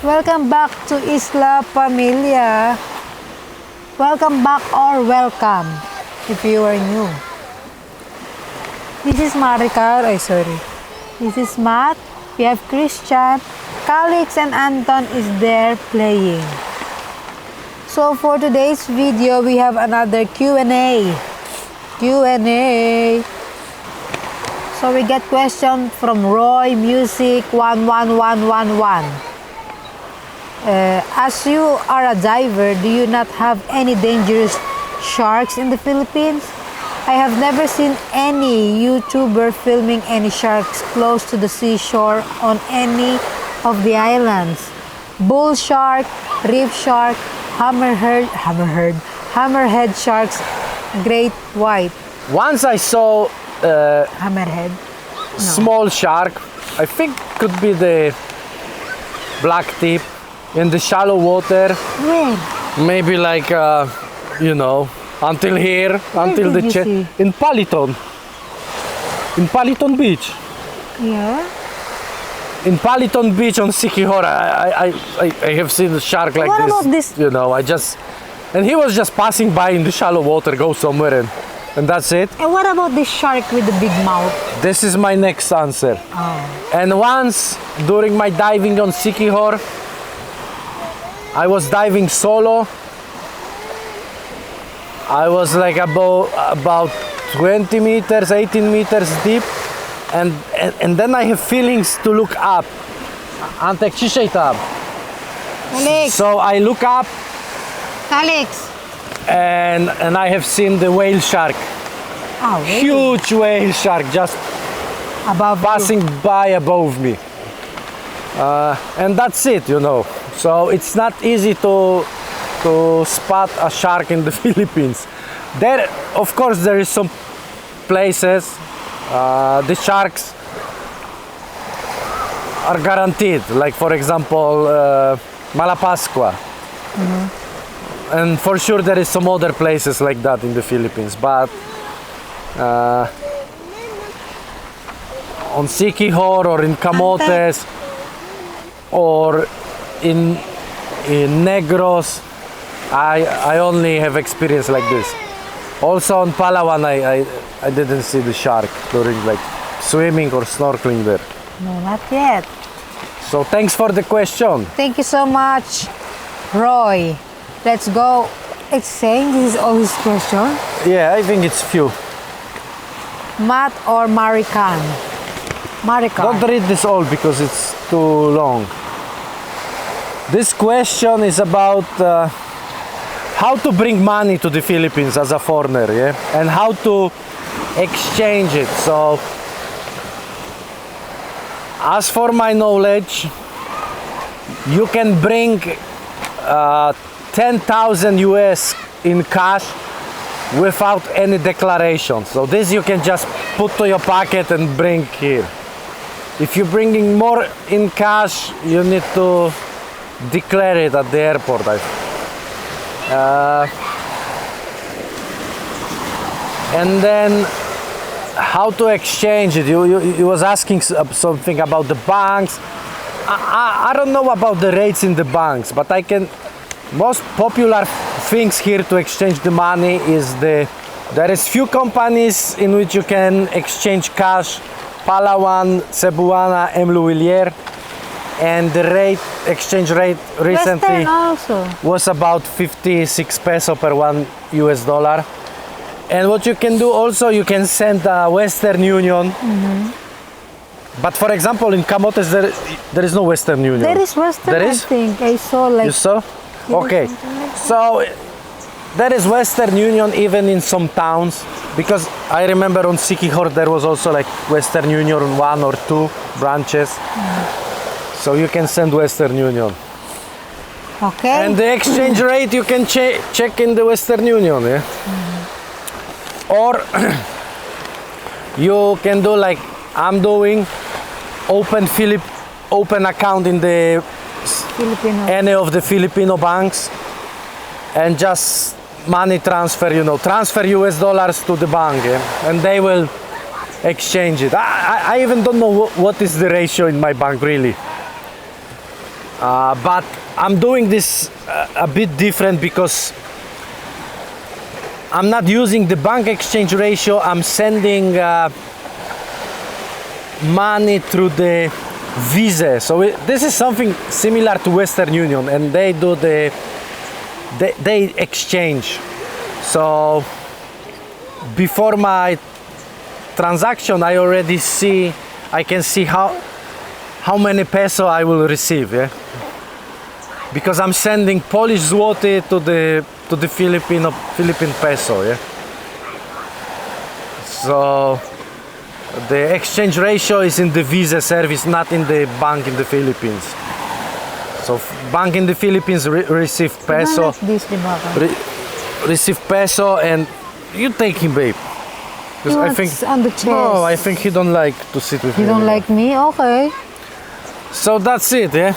Welcome back to Isla Pamilya. Welcome back or welcome if you are new. This is Maricar. This is Matt. We have Christian, Calix, and Anton is there playing. So for today's video, we have another Q&A. So we get question from Roy Music 11111. As you are a diver, do you not have any dangerous sharks in the Philippines? I have never seen any YouTuber filming any sharks close to the seashore on any of the islands. Bull shark, reef shark, hammerhead sharks, great white. Once I saw Hammerhead? No. Small shark, I think could be the black tip in the shallow water. When? Maybe like, until here, until the chest. In Paliton Beach. Yeah? In Paliton Beach on Siquijor, I have seen a shark like what this. What about this? And he was just passing by in the shallow water, go somewhere and that's it. And what about this shark with the big mouth? This is my next answer. Oh. And once during my diving on Siquijor, I was diving solo. I was like about 20 meters, 18 meters deep. And then I have feelings to look up. Antek, ciszej tam. Calix. So I look up. Calix. And I have seen the whale shark. Oh, really? Huge whale shark just passing by above me. And that's it, So it's not easy to spot a shark in the Philippines. There, of course, there is some places the sharks are guaranteed. Like for example, Malapascua. Mm-hmm. And for sure there is some other places like that in the Philippines, but on Siquijor or in Camotes or in Negros, I only have experience like this. Also on Palawan, I didn't see the shark during like swimming or snorkeling there. No, not yet. So thanks for the question. Thank you so much, Roy. Let's go. It's saying this is all his question. Yeah, I think it's few. Matt or Marican? Marican. Don't read this all because it's too long. This question is about how to bring money to the Philippines as a foreigner, yeah? And how to exchange it. So, as for my knowledge, you can bring 10,000 US in cash without any declaration. So this you can just put to your pocket and bring here. If you're bringing more in cash, you need to declare it at the airport. And then how to exchange it? You was asking something about the banks. I don't know about the rates in the banks, but most popular things here to exchange the money is there is few companies in which you can exchange cash: Palawan, Cebuana, Mluwilier, and the exchange rate recently was about 56 peso per $1. And what you can do also, you can send Western Union. Mm-hmm. But for example, in Camotes there is no Western Union. There is Western. There is? I think I saw like. You saw? Okay, so there is Western Union even in some towns, because I remember on Siquijor there was also like Western Union 1 or 2 branches. So you can send Western Union. Okay. And the exchange rate you can check in the Western Union, yeah? Or you can do like I'm doing, open account in the any of the Filipino banks and just money transfer, transfer US dollars to the bank, yeah? And they will exchange it. I even don't know what is the ratio in my bank really. But I'm doing this a bit different because I'm not using the bank exchange ratio. I'm sending money through the Visa. So this is something similar to Western Union, and they do they exchange. So before my transaction, I can see how many peso I will receive, yeah? Because I'm sending Polish zloty to the Philippine peso, yeah? So the exchange ratio is in the Visa service, not in the bank in the Philippines. So bank in the Philippines receive peso, receive peso, and you take him, babe. He wants on the chest. No, I think he don't like to sit with me. You don't like me? Okay. So that's it, yeah?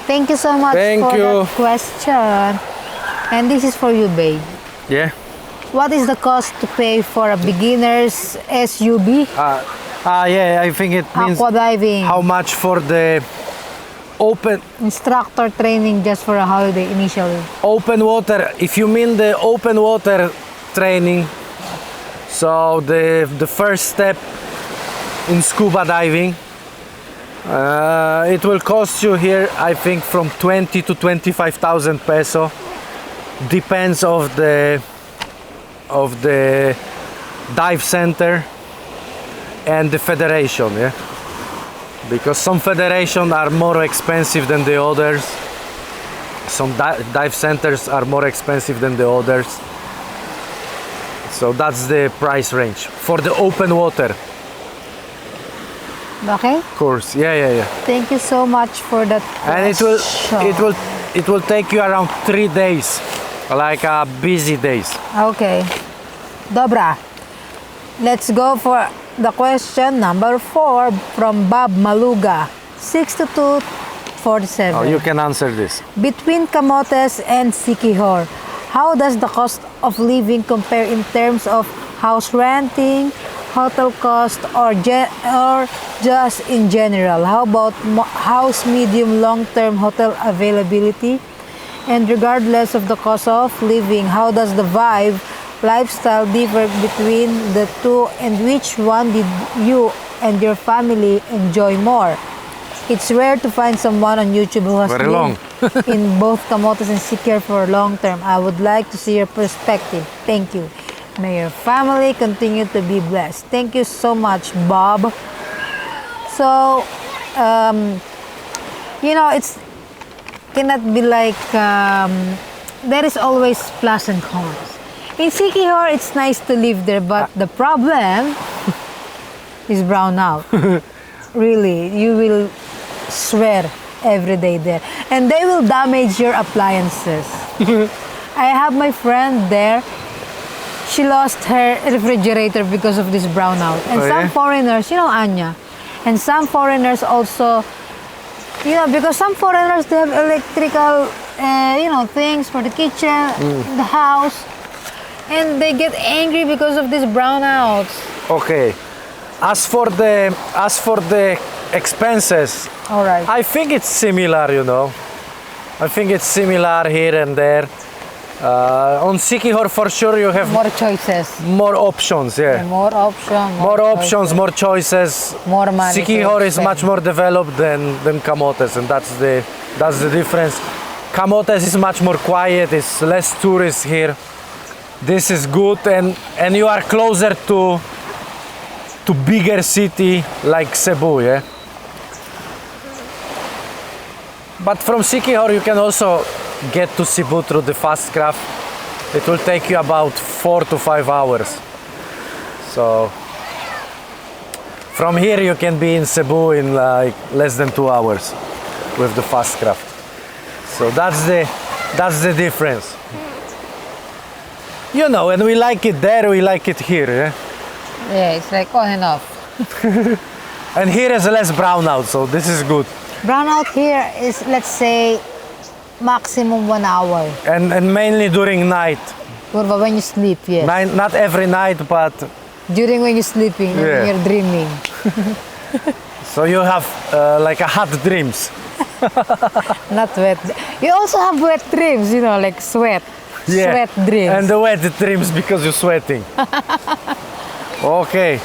Thank you so much for that question. And this is for you, babe. Yeah? What is the cost to pay for a beginner's SUB? Yeah, I think it means aqua diving. How much for the open instructor training just for a holiday initially. Open water, if you mean the open water training, so the first step in scuba diving, it will cost you here, I think, from 20 to 25,000 peso. Depends of the dive center and the federation, yeah? Because some federations are more expensive than the others. Some dive centers are more expensive than the others. So that's the price range for the open water. Okay. Course, yeah. Thank you so much for that. And it will take you around 3 days, like busy days. Okay. Dobra. Let's go for the question number 4 from Bob Maluga, 6247. Oh, you can answer this. Between Camotes and Siquijor, how does the cost of living compare in terms of house renting, hotel cost, or just in general? How about house, medium, long-term hotel availability? And regardless of the cost of living, how does the vibe, lifestyle differ between the two, and which one did you and your family enjoy more? It's rare to find someone on YouTube who has lived in both Camotes and Siquijor for long term. I would like to see your perspective. Thank you. May your family continue to be blessed. Thank you so much, Bob. So, it's cannot be like there is always plus and cons. In Siquijor, it's nice to live there, but the problem is brown out. Really, you will swear every day there, and they will damage your appliances. I have my friend there. She lost her refrigerator because of this brownout. And some foreigners, Anya, and some foreigners also, because some foreigners, they have electrical, things for the kitchen, the house, and they get angry because of these brownouts. Okay. As for the expenses, all right, I think it's similar, I think it's similar here and there. On Siquijor, for sure, you have more choices, more options, yeah. More options, more choices. More money. Siquijor is much more developed than Camotes, and that's the difference. Camotes is much more quiet. It's less tourists here. This is good, and you are closer to bigger city like Cebu, yeah. But from Siquijor you can also get to Cebu through the fast craft. It will take you about 4 to 5 hours. So from here you can be in Cebu in like less than 2 hours with the fast craft. So that's the difference. And we like it there, we like it here, yeah. Yeah, it's like on and off. And here is less brownout, so this is good. Brownout here is, let's say, maximum 1 hour. And mainly during night. When you sleep, yes. Not every night, but during when you're sleeping, when you're dreaming. So you have like a hot dreams. Not wet. You also have wet dreams, like sweat. Sweat dreams. And the wet dreams because you're sweating. Okay.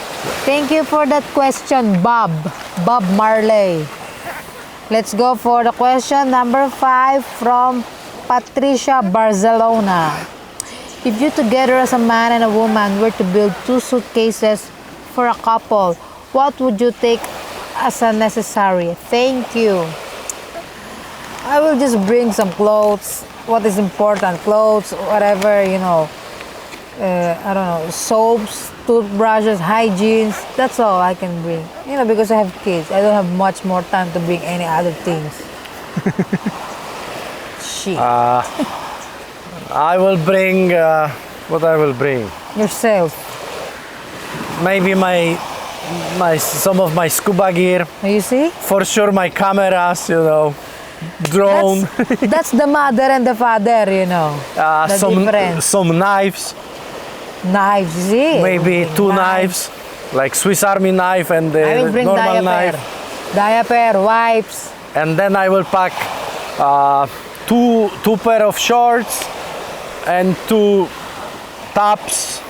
Thank you for that question, Bob. Bob Marley. Let's go for the question number 5 from Patricia Barcelona. If you together as a man and a woman were to build 2 suitcases for a couple, what would you take as a necessary? Thank you. I will just bring some clothes. What is important? Clothes, whatever, I don't know, soaps, toothbrushes, hygienes. That's all I can bring. Because I have kids. I don't have much more time to bring any other things. Shit. I will bring, what I will bring? Yourself. Maybe some of my scuba gear. You see? For sure my cameras, drone. That's the mother and the father, the difference. Some knives. Knives, see? Maybe 2 knives. Like Swiss Army knife and the I will bring normal diaper. knife. Diaper, wipes. And then I will pack two pair of shorts and 2 tops.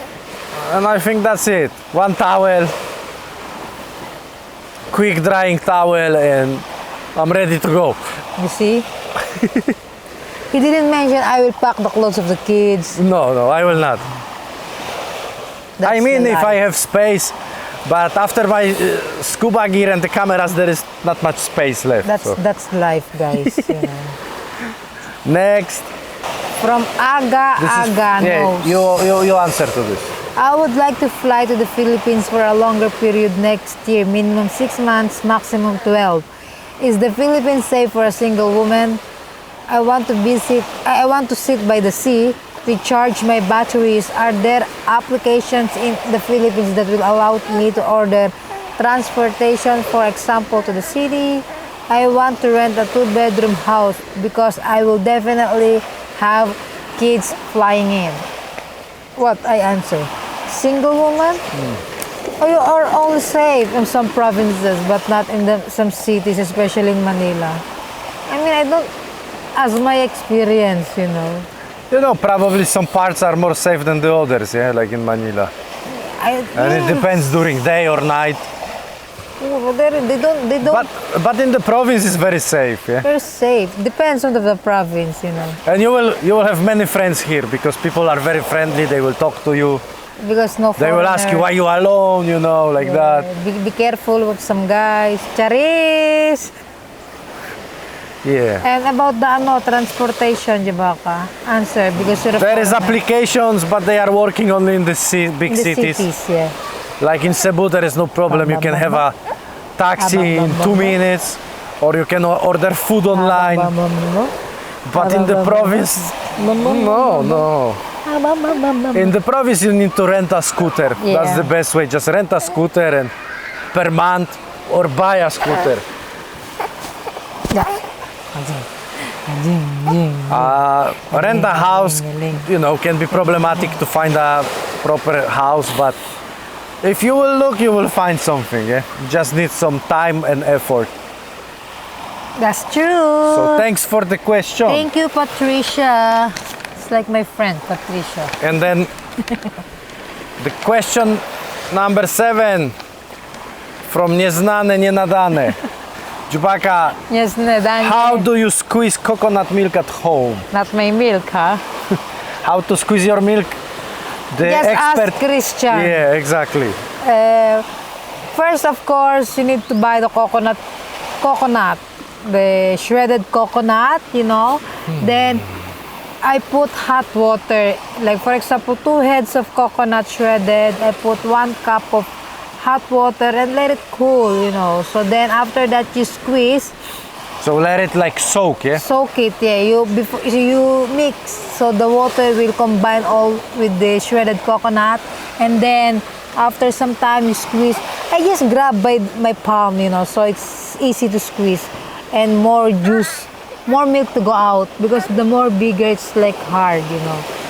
And I think that's it. 1 towel. Quick drying towel and I'm ready to go. You see? He didn't mention I will pack the clothes of the kids. No, I will not. That's I mean, the if life. I have space, but after my scuba gear and the cameras, there is not much space left. That's life, guys. Next. From Aga knows. You answer to this. I would like to fly to the Philippines for a longer period next year, minimum 6 months, maximum 12. Is the Philippines safe for a single woman? I want to sit by the sea, recharge my batteries. Are there applications in the Philippines that will allow me to order transportation, for example, to the city? I want to rent a 2-bedroom house because I will definitely have kids flying in. What I answer? Single woman? Or you are only safe in some provinces but not in some cities, especially in Manila. I mean, I don't, as my experience, Probably some parts are more safe than the others, like in Manila. And it depends during day or night. They don't. But in the province it's very safe, yeah. Very safe. Depends on the province, And you will have many friends here because people are very friendly. They will talk to you. Because no They will ask you why you are alone, like that. Be careful with some guys. Charis! Yeah. And about the transportation, Jabaka, answer because you're a There is foreigner. applications, but they are working only in the big In the cities. yeah. Like in Cebu, there is no problem. You can have a taxi in 2 minutes, or you can order food online. But in the province, no. In the province, you need to rent a scooter. Yeah. That's the best way. Just rent a scooter and per month, or buy a scooter. Rent a house, can be problematic to find a proper house, but if you will look, you will find something. Yeah, you just need some time and effort. That's true. So thanks for the question. Thank you, Patricia. It's like my friend, Patricia. And then the question number 7 from Nieznane Nienadane. Jubaka, Yes, Daniel. how do you squeeze coconut milk at home? Not my milk, huh? How to squeeze your milk? The Just expert. ask Christian. Yeah, exactly. First, of course, you need to buy the coconut, the shredded coconut, Then I put hot water, like for example, 2 heads of coconut shredded. I put 1 cup of hot water and let it cool, So then after that you squeeze. So let it like soak, yeah? Soak it, yeah. Before you mix, so the water will combine all with the shredded coconut, and then after some time you squeeze. I just grab by my palm, so it's easy to squeeze, and more juice, more milk to go out because the more bigger it's like hard,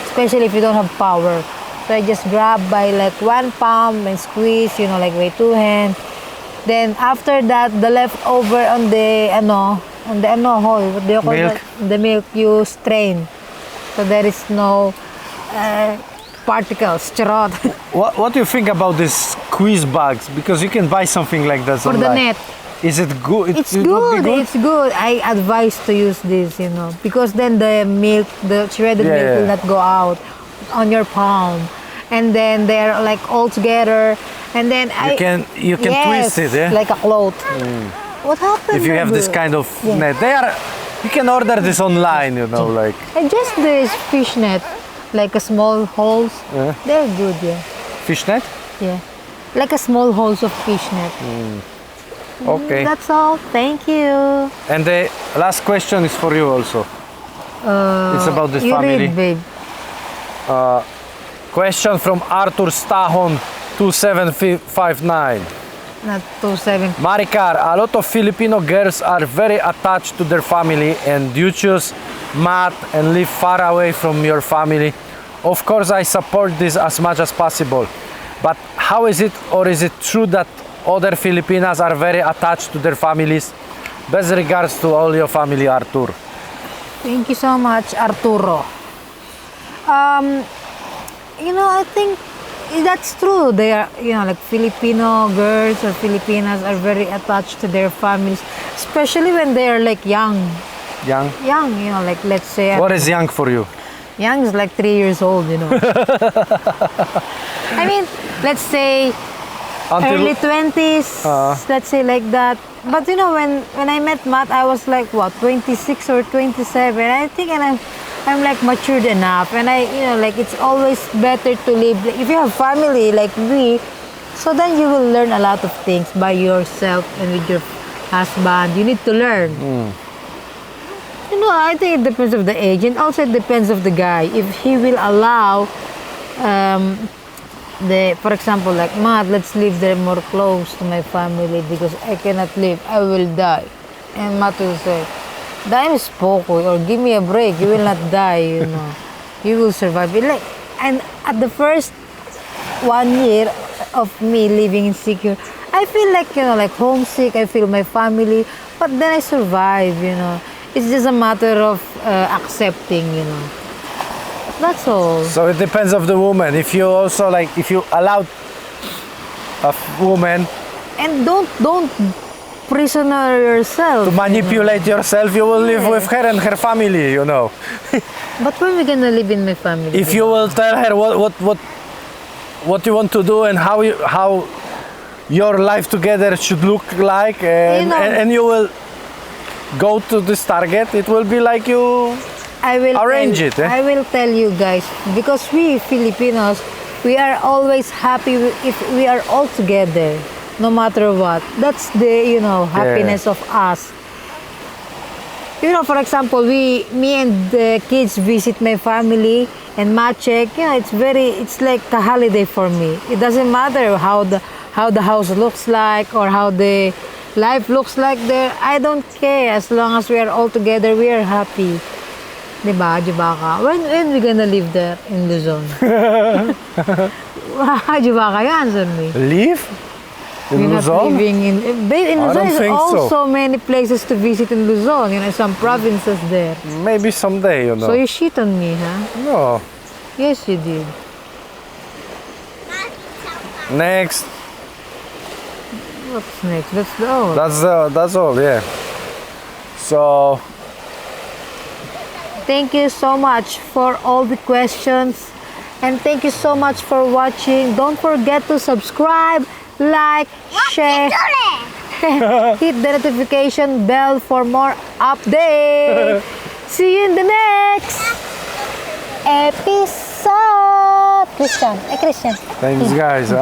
especially if you don't have power. So I just grab by like 1 palm and squeeze, like with 2 hands. Then after that, the leftover on the on the what do you call Milk. that? The milk you strain. So there is no particles, charot. What do you think about these squeeze bags? Because you can buy something like that For the online. net. Is it good? It's it would be good, it's good. I advise to use this, because then the milk, the shredded milk will not go out on your palm. And then they're like all together. And then You can twist it, yeah? like a cloth. What happened? If you have this kind of net. You can order this online, like. And just this fish net, like a small holes. Yeah. They're good, yeah. Fish net? Yeah. Like a small holes of fish net. Okay. That's all. Thank you. And the last question is for you also. It's about this You family. read, babe. Question from Arthur Stahon 2759. Not 27. Maricar, a lot of Filipino girls are very attached to their family and you choose math and live far away from your family. Of course, I support this as much as possible. But how is it, or is it true that other Filipinas are very attached to their families? Best regards to all your family, Arthur. Thank you so much, Arturo. I think that's true. They are, like Filipino girls or Filipinas are very attached to their families, especially when they are like young. Young? Young, like let's say. What is young for you? Young is like 3 years old, I mean, let's say early 20s, let's say like that. But when I met Matt, I was like what, 26 or 27. I think, and I'm like matured enough, and like it's always better to live. If you have family like me, so then you will learn a lot of things by yourself and with your husband. You need to learn. I think it depends of the age, and also it depends of the guy. If he will allow, for example, like Matt, let's live there more close to my family because I cannot live. I will die. And Matt will say, "Die is poco, or give me a break. You will not die. You will survive." And at the first 1 year of me living in Siquijor, I feel like like homesick. I feel my family, but then I survive. It's just a matter of accepting, That's all. So it depends of the woman. If you also if you allow a woman And don't prisoner yourself. to manipulate yourself, you will live with her and her family, But when we gonna live in my family? If you will tell her what you want to do and how your life together should look like, and you will go to this target, it will be like you arrange it. I will tell you guys, because we Filipinos, we are always happy if we are all together, no matter what. That's the happiness of us. For example, me and the kids visit my family and Maciek. It's like a holiday for me. It doesn't matter how the house looks like or how the life looks like there. I don't care, as long as we are all together, we are happy. Diba, Jibaka? When we gonna live there in Luzon? Jibaka, you answer me. Live in We're Luzon? not living in Luzon. don't Is think also many places to visit in Luzon. Some provinces there. Maybe someday, So you shit on me, huh? No. Yes, you did. Next. What's next? That's all. Yeah. So. Thank you so much for all the questions, and thank you so much for watching. Don't forget to subscribe, like, share, hit the notification bell for more updates. See you in the next episode. Christian. Thanks, guys.